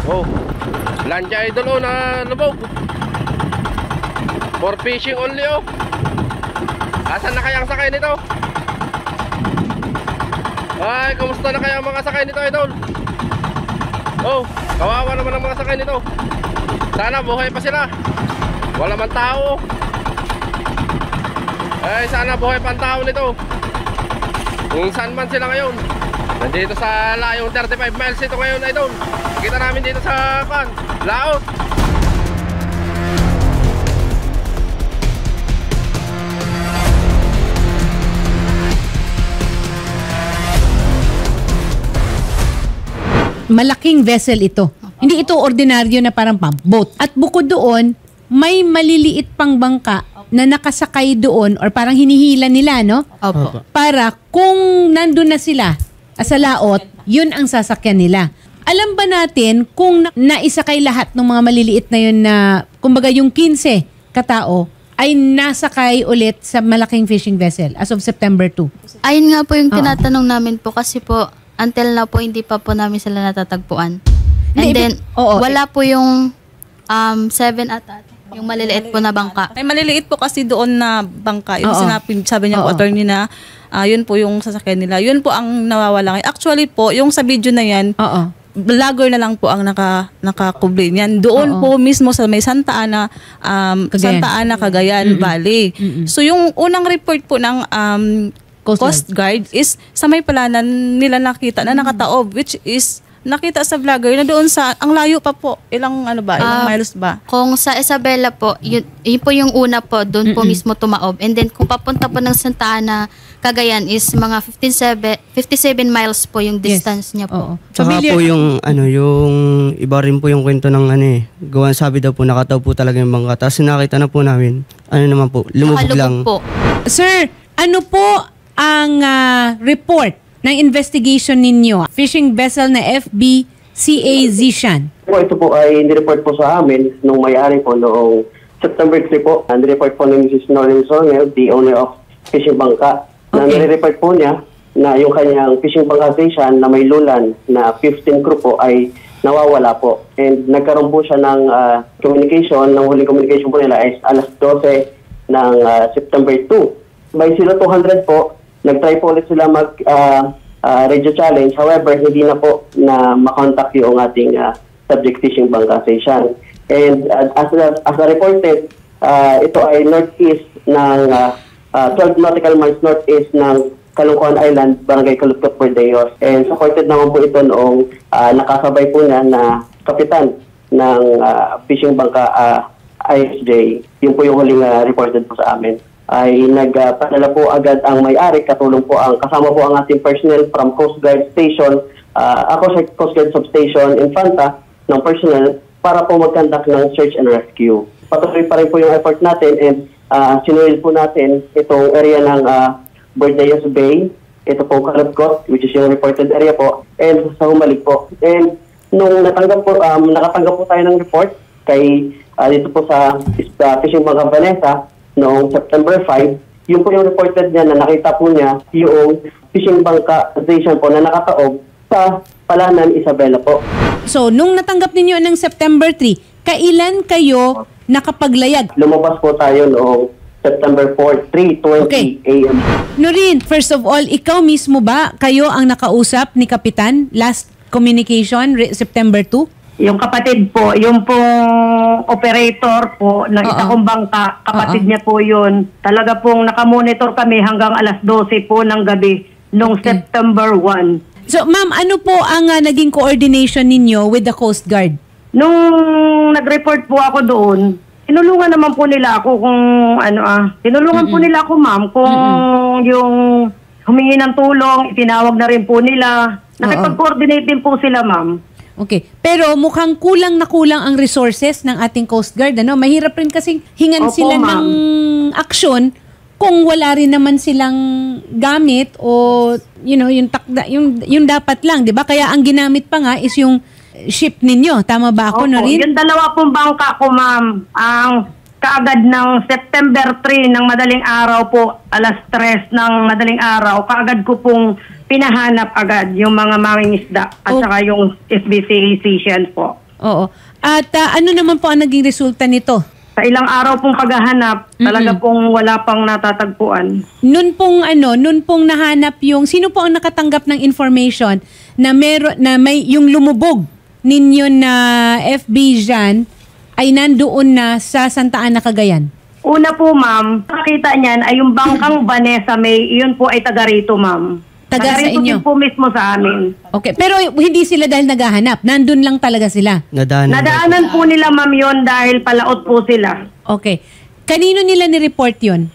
Oh, Lancia Idol oh, na lubog. For fishing only oh. Asan na kaya ang sakay nito? Ay, kumusta na kaya ang mga sakay nito, Idol? Oh, kawawa naman ang mga sakay nito. Sana buhay pa sila. Wala man tao. Ay, sana buhay pa ang tao nito. Kung saan man sila ngayon. Nandito sa layong 35 miles ito ngayon, Idol. Kita namin dito sa laot. Malaking vessel ito. Hindi ito ordinaryo na parang boat. At bukod doon, may maliliit pang bangka na nakasakay doon or parang hinihila nila, no? Opo. Para kung nandun na sila sa laot, yun ang sasakyan nila. Alam ba natin kung naisakay lahat ng mga maliliit na yun na, kumbaga yung 15 katao, ay nasakay ulit sa malaking fishing vessel as of September 2? Ayun nga po yung tinatanong namin po kasi po, until now po, hindi pa po namin sila natatagpuan. And then, wala po yung 7 ata. Yung maliliit po na bangka. Ay, maliliit po kasi doon na bangka. Yung sabi niya po, attorney na, yun po yung sasakyan nila. Yun po ang nawawala. Actually po, yung sa video na yan, vlogger na lang po ang nakakubli niyan. Doon po mismo sa may Santa Ana, Cagayan Valley. So yung unang report po ng Coast Guard is sa may palanan nila nakita na nakataob, which is nakita sa vlogger na doon sa, ang layo pa po, ilang miles ba? Kung sa Isabela po, yun po yung una po, doon po mismo tumaob. And then kung papunta po ng Santa Ana, Cagayan is mga 57 miles po yung distance niya po. Saka po yung yung iba rin po yung kwento ng gawa sabi daw po nakataw po talaga yung bangka. Tapos nakita na po namin, naman po, lumubog lang. Po. Sir, ano po ang report ng investigation ninyo? Fishing vessel na FB CA Zishan. Ito po ay nireport po sa amin nung may-ari po noong September 3 po. Nireport po ni Mrs. Noreen Sonel, the owner of Fishing Bangka. Na nire-report po niya na yung kanyang fishing bangka station na may lulan na 15 crew po ay nawawala po. And nagkaroon po siya ng communication, ng huling communication po nila ay alas 12 ng September 2. By 0200 po, nag-try po ulit sila mag-radio challenge. However, hindi na po na makontak yung ating subject fishing bangka station. And as reported, ito ay northeast ng 12 nautical miles northeast ng Caloocan Island, Barangay Caloocan, Bordeos. And supported naman po ito noong nakasabay po niya na kapitan ng fishing bangka ISJ. Yun po yung huling reported po sa amin. Ay nagpadala po agad ang may-ari, kasama po ang ating personnel from Coast Guard Station, Coast Guard Substation, Infanta, ng personnel para po mag-conduct ng search and rescue. Patuloy pa rin po yung effort natin and sinuil po natin itong area ng Bordeos Bay, ito po Caloocan, which is yung reported area po, and sa Humalik po. And nung nakatanggap po tayo ng report kay dito po sa Fishing Bangka Vanessa noong September 5, yun po yung reported niya na nakita po niya yung fishing bangka station po na nakataob sa Palanan, Isabela po. So, nung natanggap ninyo ng September 3, kailan kayo nakapaglayag? Lumabas po tayo noong September 4, 3:20 a.m. Noreen, first of all, ikaw mismo ba, kayo ang nakausap ni Kapitan? Last communication, September 2? Yung kapatid po, yung pong operator po ng isa kong bangka, kapatid niya po yun. Talaga pong nakamonitor kami hanggang alas 12 po ng gabi noong September 1. So, ma'am, ano po ang naging coordination ninyo with the Coast Guard? Nung nag-report po ako doon, tinulungan naman po nila ako kung tinulungan po nila ako, ma'am, kung yung humingi ng tulong, itinawag na rin po nila. Nakipag-coordinate din po sila, ma'am. Okay. Pero mukhang kulang na kulang ang resources ng ating Coast Guard. Mahirap rin kasing hingan sila ng aksyon kung wala rin naman silang gamit o yung dapat lang, 'di ba? Kaya ang ginamit pa nga is yung ship ninyo. Tama ba ako, Noreen? Yung dalawa pong bangka ko, ma'am, ang kaagad ng September 3 ng madaling araw po, alas 3 ng madaling araw, kaagad ko pong pinahanap agad yung mga mangingisda at saka yung SBC Season po. Oo. At ano naman po ang naging resulta nito? Sa ilang araw pong paghahanap, talaga pong wala pang natatagpuan. Nun pong nahanap sino po ang nakatanggap ng information na may yung lumubog ninyo na FB dyan ay nandoon na sa Santa Ana, Cagayan? Una po, ma'am, nakita niyan ay yung bangkang Vanessa May, yun po ay taga rito, ma'am. Taga sa inyo? Din po mismo sa amin. Okay, pero hindi sila dahil naghahanap. Nandun lang talaga sila. Nadaanan po nila, ma'am, yun dahil palaot po sila. Okay. Kanino nila ni-report yun?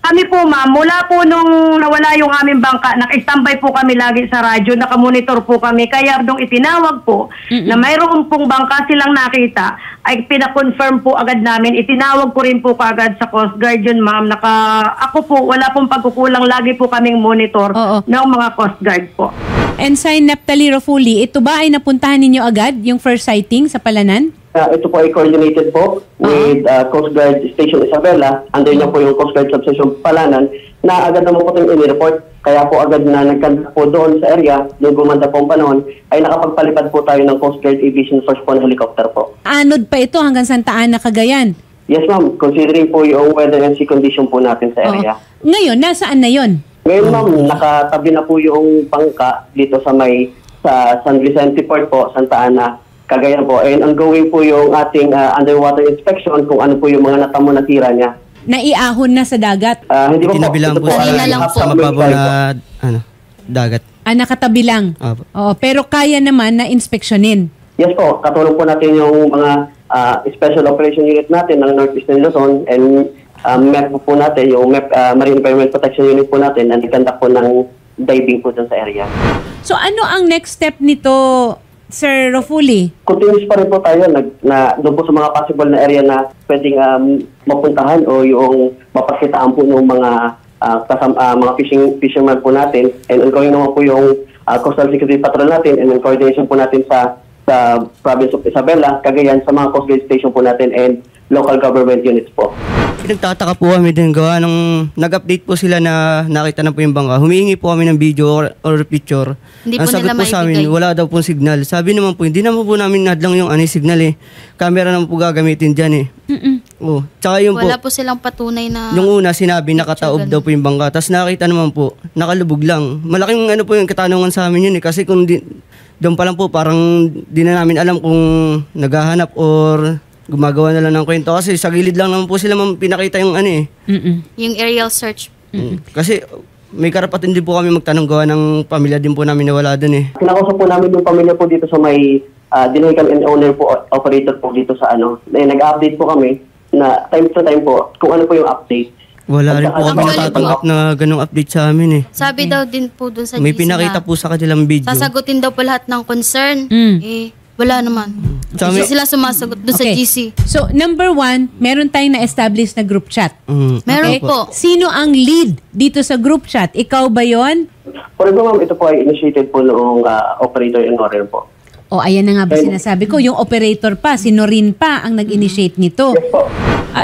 Kami po, ma'am, mula po nung nawala yung aming bangka, naka-standby po kami lagi sa radyo, nakamonitor po kami. Kaya nung itinawag po na mayroon pong bangka silang nakita, ay pinakonfirm po agad namin. Itinawag ko rin po kaagad sa Coast Guard yun, ma'am. Ako po, wala pong pagkukulang. Lagi po kaming monitor ng mga Coast Guard po. Ensign Naphtali Rofuli, ito ba ay napuntahan ninyo agad yung first sighting sa Palanan? Ito po ay coordinated po with Coast Guard Station Isabela. Under niya po yung Coast Guard Substation Palanan na agad naman po itong in-report. Kaya po agad na nagkanta po doon sa area, doon gumanda po ang panahon, ay nakapagpalipad po tayo ng Coast Guard Aviation First Phone Helicopter po. Anod pa ito hanggang Santa Ana, Cagayan? Yes, ma'am. Considering po yung weather and sea condition po natin sa area. Ngayon, nasaan na yon? Ngayon, ma'am, nakatabi na po yung bangka dito sa San Vicente Port po, Santa Ana, Cagayan po. And ongoing po yung ating underwater inspection kung ano po yung mga natamo na tira niya. Naiahon na sa dagat? Hindi po po. Tinabilang po sa mababaw na dagat. Nakatabi lang? Oo, pero kaya naman na inspeksyonin? Yes po. Katulong po natin yung mga Special Operation Unit natin ng Northeastern Luzon and MEP po natin, yung MEP Marine Environment Protection Unit po natin na nagkanta po ng diving po dun sa area. So ano ang next step nito, Sir Rofuli? Continuous pa rin po tayo doon po sa mga possible na area na pwedeng mapuntahan o yung mapagkitaan po ng mga fisherman po natin. And ongoing naman po yung Coastal Security Patrol natin and in coordination po natin sa province of Isabela, Cagayan, sa mga Coast Guard Station po natin and local government units po. Nagtataka po kami din gawa nung nag-update po sila na nakita na po yung bangka. Humihingi po kami ng video or picture. Hindi Ang po sagot nila po sa amin, wala daw pong signal. Sabi naman po, hindi naman po namin nadlang yung signal eh. Camera naman po gagamitin dyan eh. Tsaka yung wala po silang patunay na... Yung una sinabi nakataob daw po yung bangka. Tapos nakita naman po, nakalubog lang. Malaking po yung katanungan sa amin yun eh. Kasi kung doon pa lang po parang di na namin alam kung naghahanap or gumagawa na lang ng kwento. Kasi sa gilid lang naman po sila pinakita yung Yung aerial search. Kasi may karapatan din po kami magtanong gawa ng pamilya din po namin na wala doon eh. Kinakausap po namin yung pamilya po dito sa may Dinoycan and owner po, operator po dito sa nag-update po kami na time to time po kung ano po yung update. Wala rin po kami natatanggap na ganong update sa amin eh. Sabi daw din po dun sa may GC pinakita po sa kanilang video. sasagutin daw po lahat ng concern. Wala naman. Hindi sila sumasagot doon sa GC. So, number 1, meron tayong na-establish na group chat. Meron po. Sino ang lead dito sa group chat? Ikaw ba yon? For example, ma'am, ito po ay initiated po noong operator and owner po. Ayan na nga ba sinasabi ko. Yung operator pa, si Norin pa ang nag-initiate nito. Yes po.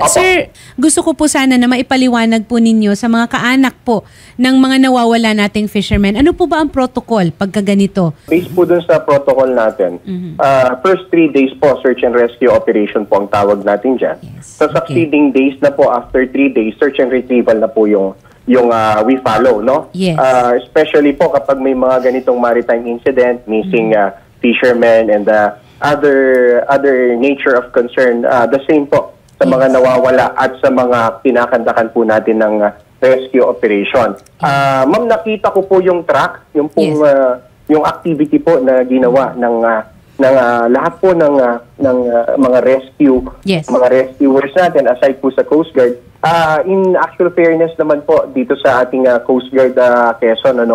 Sir, gusto ko po sana na maipaliwanag po ninyo sa mga kaanak po ng mga nawawala nating fishermen. Ano po ba ang protocol pagka ganito? Based po dun sa protocol natin, first 3 days po, search and rescue operation po ang tawag natin dyan. Yes. Sa succeeding days na po, after 3 days, search and retrieval na po yung we follow, no? Yes. Especially po kapag may mga ganitong maritime incident, missing fishermen and other nature of concern, the same po sa mga nawawala at sa mga pinakandakan po natin ng rescue operation. Ma'am, nakita ko po yung track, yung pong yung activity po na ginawa ng lahat po ng mga mga rescuers natin aside po sa Coast Guard. In actual fairness naman po dito sa ating Coast Guard Quezon,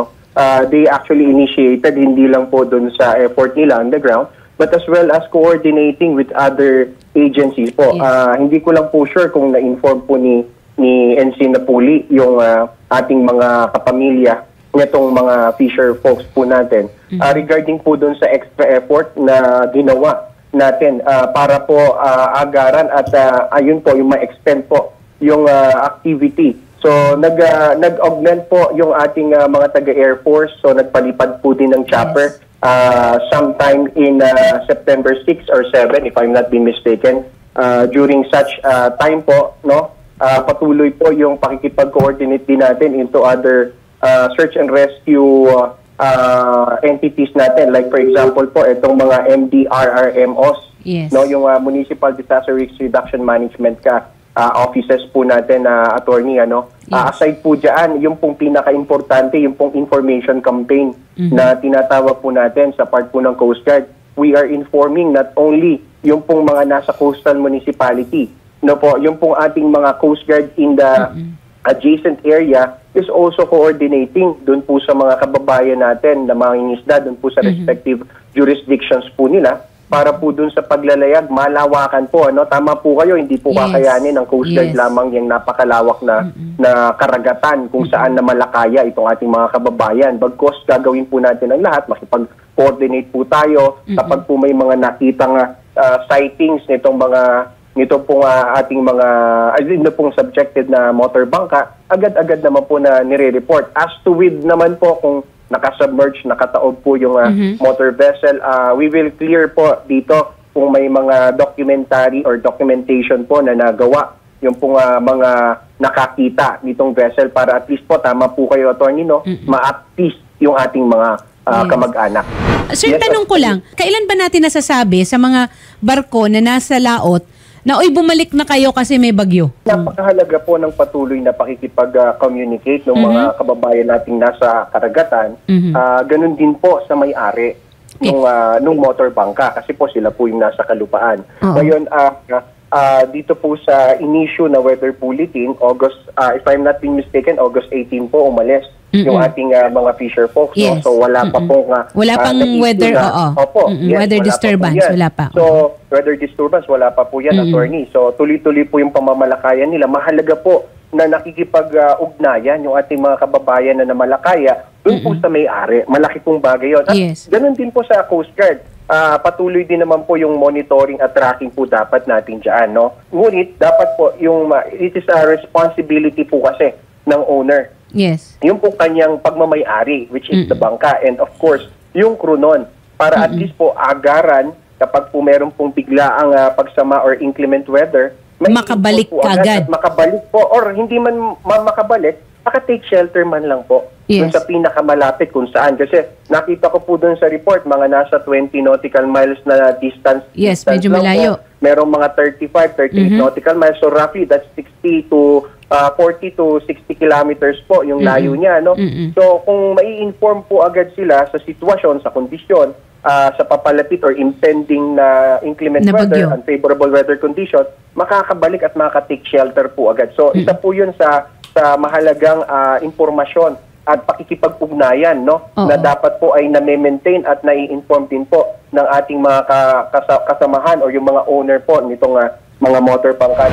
they actually initiated hindi lang po doon sa effort nila on the ground, but as well as coordinating with other agencies po. Hindi ko lang po sure kung na-inform po ni Ensign Napuli yung ating mga kapamilya nitong mga fisher folks po natin regarding po doon sa extra effort na ginawa natin para po agaran at ayun po yung ma-expend po yung activity. So nag-augment po yung ating mga taga-Air Force, so nagpalipad po din ng chopper sometime in September 6 or 7, if I'm not being mistaken. During such time po, no, patuloy po yung pakikipag-coordinate din natin into other search and rescue entities natin. Like for example po, itong mga MDRRMOs, Yes. no, yung Municipal Disaster Risk Reduction Management offices po natin na attorney, ano. Aside po dyan, yung pong pinaka-importante, yung pong information campaign na tinatawag po natin sa part po ng Coast Guard. We are informing not only yung pong mga nasa coastal municipality, no po, yung pong ating mga Coast Guard in the adjacent area is also coordinating dun po sa mga kababayan natin na mangingisda dun po sa respective jurisdictions po nila para po dun sa paglalayag, malawakan po. Ano? Tama po kayo, hindi po kakayanin ng Coast Guard lamang yung napakalawak na karagatan kung saan na malakaya itong ating mga kababayan. Bagkos gagawin po natin ang lahat, makipag-coordinate po tayo kapag po may mga nakitang sightings nito pong ating mga pong subjected na motor bangka, agad-agad naman po na nire-report. As to with naman po kung nakasubmerge, nakataob po yung motor vessel, we will clear po dito kung may mga documentary or documentation po na nagawa yung pong mga nakakita nitong vessel para at least po, tama po kayo, attorney, no, ma-at least yung ating mga kamag-anak. Sir, tanong ko lang, kailan ba natin nasasabi sa mga barko na nasa laot na bumalik na kayo kasi may bagyo? Napakahalaga po ng patuloy na pakikipag-communicate ng mga kababayan nating nasa karagatan. Ganun din po sa may-ari nung motor bangka kasi po sila po yung nasa kalupaan. Ngayon, dito po sa inisyu na weather bulletin, August, if I'm not being mistaken, August 18 po umalis yung ating mga fisher folks. Yes. No? So wala pa pong wala pang weather, weather disturbance, wala pa. So weather disturbance, wala pa po yan, attorney. So tuloy-tuloy po yung pamamalakayan nila. Mahalaga po na nakikipag-ugnayan yung ating mga kababayan na namalakaya dun po sa may-ari. Malaki pong bagay yun. At ganun din po sa Coast Guard. Patuloy din naman po yung monitoring at tracking po dapat natin dyan, no? Ngunit dapat po yung it is a responsibility po kasi ng owner. Yes. Yung po kanyang pagmamay-ari, which is the bangka, and of course, yung crew nun, para at least po agaran kapag po meron pong biglaang pagsama or inclement weather, makabalik po agad. Makabalik po, or hindi man makabalik, maka-take shelter man lang po. Dun sa pinakamalapit kung saan. Kasi nakita ko po dun sa report, mga nasa 20 nautical miles na distance. Yes, medyo malayo. Merong mga 35, 38 nautical miles. So roughly, that's 60 to 40 to 60 kilometers po yung layo niya. No? So kung mai-inform po agad sila sa sitwasyon, sa kondisyon, sa papalapit or impending na inclement weather, unfavorable weather condition, makakabalik at makaka-take shelter po agad. So isa po yun sa mahalagang impormasyon at pakikipag-ugnayan, no, na dapat po ay na-maintain at nai-inform din po ng ating mga kasamahan o yung mga owner po nitong mga motor bangka.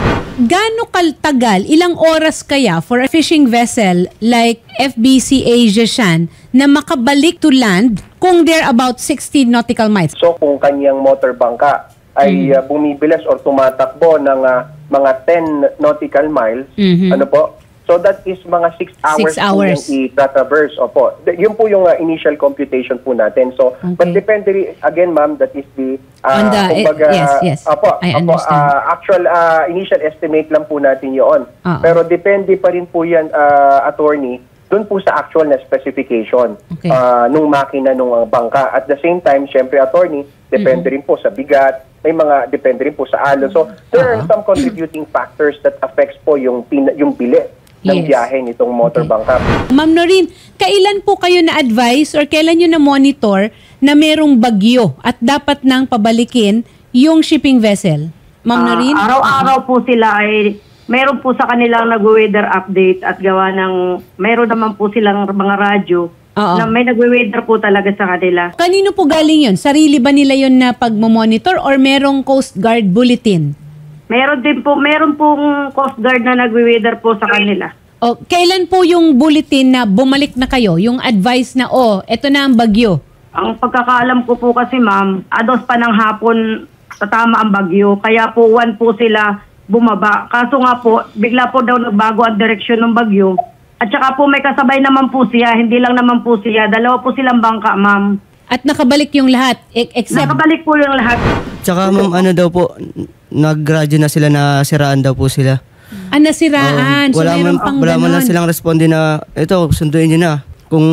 Gaano kaltagal, ilang oras kaya for a fishing vessel like FBC Asia Shan na makabalik to land kung they're about 60 nautical miles? So kung kanyang motor bangka ay bumibilis or tumatakbo ng mga 10 nautical miles, ano po? So that is mga 6 hours, 6 hours. po yung i-traverse. Opo. Yun po yung initial computation po natin. So, but depende, again ma'am, that is the, kumbaga, yes. Opo, I understand. Actual initial estimate lang po natin yun. Pero depende pa rin po yan, attorney, dun po sa actual na specification nung makina, nung bangka. At the same time, syempre, attorney, depende rin po sa bigat, may mga depende rin po sa alon. So, there are some contributing factors that affects po yung bilis ng biyahe nitong motor bangka. Ma'am Noreen, kailan po kayo na-advise or kailan nyo na-monitor na merong bagyo at dapat nang pabalikin yung shipping vessel? Ma'am Noreen? Araw-araw po sila ay meron po sa kanilang nag-weather update at gawa ng meron naman po silang mga radyo na may nag-weather po talaga sa kanila. Kanino po galing yun? Sarili ba nila yun na pagmamonitor or merong Coast Guard bulletin? Meron pong Coast Guard na nagwe-weather po sa kanila. Kailan po yung bulletin na bumalik na kayo? Yung advice na, eto na ang bagyo. Ang pagkakaalam ko po kasi ma'am, 2 pa ng hapon tatama ang bagyo. Kaya po 1 po sila bumaba. Kaso nga po, bigla po daw nagbago ang direksyon ng bagyo. At saka po may kasabay naman po siya, hindi lang naman po siya. 2 po silang bangka ma'am. At nakabalik yung lahat, except... Nakabalik po yung lahat. Tsaka ma'am, ano daw po, nag-radyo na sila na siraan daw po sila. Nasiraan. So, meron pang wala man lang ganon. silang responde na, ito, sunduin nyo na. Kung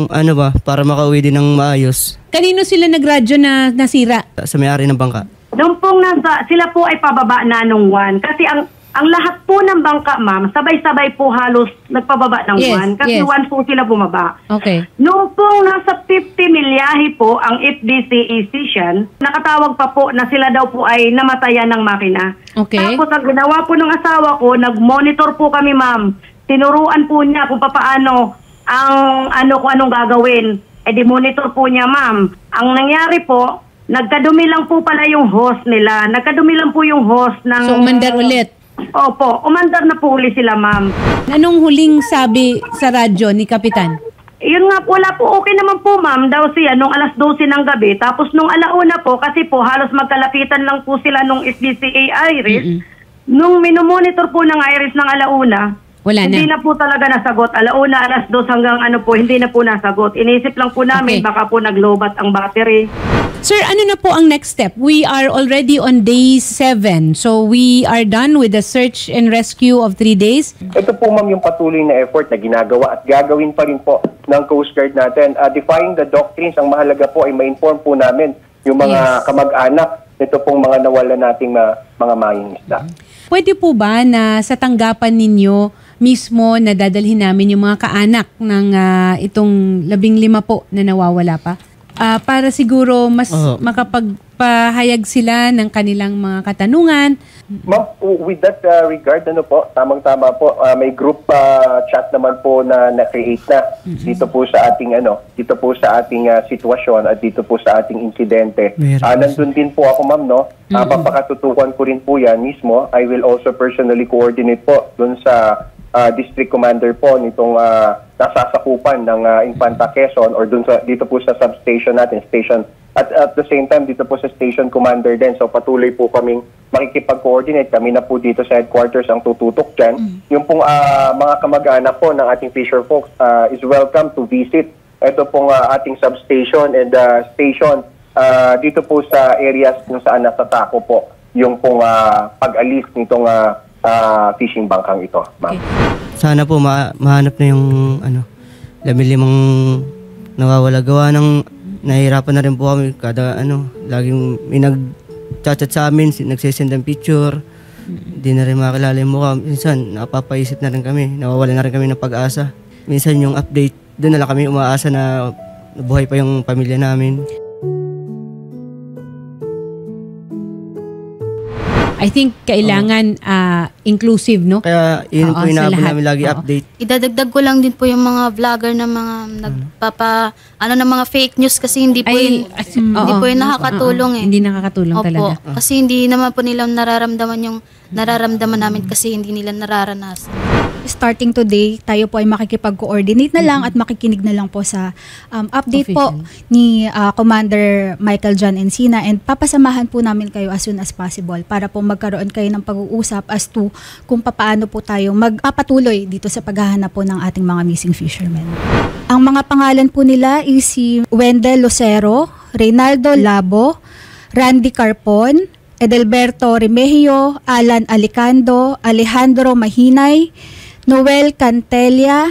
ano ba, para makauwi din ng maayos. Kanino sila nagradyo na nasira? Sa may-ari ng bangka. Nung pong sila po ay pababa na nung 1. Kasi ang lahat po ng bangka, ma'am, sabay-sabay po halos nagpababa ng 1. Kasi 1 po sila bumaba. Okay. Nung pong nasa 50 milyahe po ang FDC Station, nakatawag pa po na sila daw po ay namatayan ng makina. Okay. Tapos ang ginawa po ng asawa ko, nag-monitor po kami, ma'am. Tinuruan po niya kung paano kung anong gagawin. Di-monitor po niya, ma'am. Ang nangyari po, nagkadumi lang po pala yung hose nila. Nagkadumi lang po yung hose ng... So, umandar ulit. Opo, umandar na po uli sila, ma'am. Anong huling sabi sa radyo ni Kapitan? Yun nga po, wala po, okay naman po, ma'am, daw siya nung alas 12 ng gabi. Tapos nung alauna po, kasi po halos magkalapitan lang po sila nung SDCA Iris. Nung minomonitor po ng Iris ng alauna, hindi na po talaga nasagot. Alauna, alas 2 hanggang hindi na po nasagot. Inisip lang po namin, baka po naglobat ang battery. Sir, ano na po ang next step? We are already on day 7. So we are done with the search and rescue of 3 days. Ito po ma'am yung patuloy na effort na ginagawa at gagawin pa rin po ng Coast Guard natin. Defying the doctrines, ang mahalaga po ay ma-inform po namin yung mga kamag-anak nito pong mga nawala nating mga maying isda. Pwede po ba na sa tanggapan ninyo mismo na dadalhin namin yung mga kaanak ng itong 15 po na nawawala pa? Para siguro mas makapagpahayag sila ng kanilang mga katanungan. Ma'am, with that regard, tamang-tama po, may group chat naman po na na-create na dito po sa ating sitwasyon at dito po sa ating insidente. Nandun din po ako, ma'am, papakatutukan ko rin po yan mismo. I will also personally coordinate po dun sa district commander po nitong nasasakupan ng Infanta Quezon or dito po sa substation natin, station. At the same time, dito po sa station commander din. So patuloy po kaming makikipag-coordinate. Kami na po dito sa headquarters ang tututok dyan. Yung pong mga kamag-anak po ng ating fisher folks is welcome to visit. Ito pong ating substation and station dito po sa areas kung saan nasatako po yung pong pag-alis nitong fishing bangkang ito, ma'am. Sana po mahanap na yung 15 nawawala. Gawa ng nahihirapan na rin po kami kada laging may nag-chat sa amin, nagsisend ng picture. Hindi na rin makakilala yung mukha. Minsan napapaisip na rin kami, nawawala na rin kami ng pag-asa. Minsan yung update, doon na lang kami umaasa na buhay pa yung pamilya namin. I think kailangan inclusive, no? Kaya yun po inaabot namin lagi update. Idadagdag ko lang din po yung mga vlogger na mga ng mga fake news kasi hindi po yun nakakatulong eh. Hindi nakakatulong talaga. Kasi hindi naman po nila nararamdaman yung nararamdaman namin kasi hindi nila nararanasan. Starting today, tayo po ay makikipag-coordinate na lang at makikinig na lang po sa update po ni Commander Michael John Encina, and papasamahan po namin kayo as soon as possible para po magkaroon kayo ng pag-uusap as to kung paano po tayo magpapatuloy dito sa paghahanap po ng ating mga missing fishermen. Ang mga pangalan po nila is si Wendell Lucero, Reynaldo Labo, Randy Carpon, Edelberto Remigio, Alan Alicando, Alejandro Mahinay, Noel Cantelia,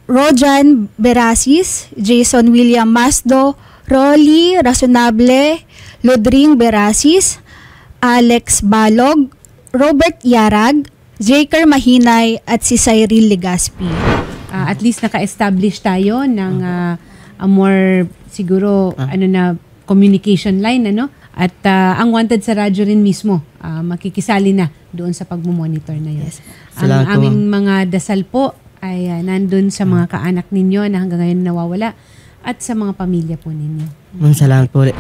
Rojan Berasis, Jason William Masdo, Rolly Razonable, Lodring Berasis, Alex Balog, Robert Yarag, Jaker Mahinay at si Cyril Legaspi. At least naka-establish tayo ng more siguro communication line, At ang wanted sa radyo rin mismo, makikisali na doon sa pagmumonitor na yun. Yes. Ang aming mga dasal po ay nandun sa mga kaanak ninyo na hanggang ngayon nawawala at sa mga pamilya po ninyo. Salamat po ulit.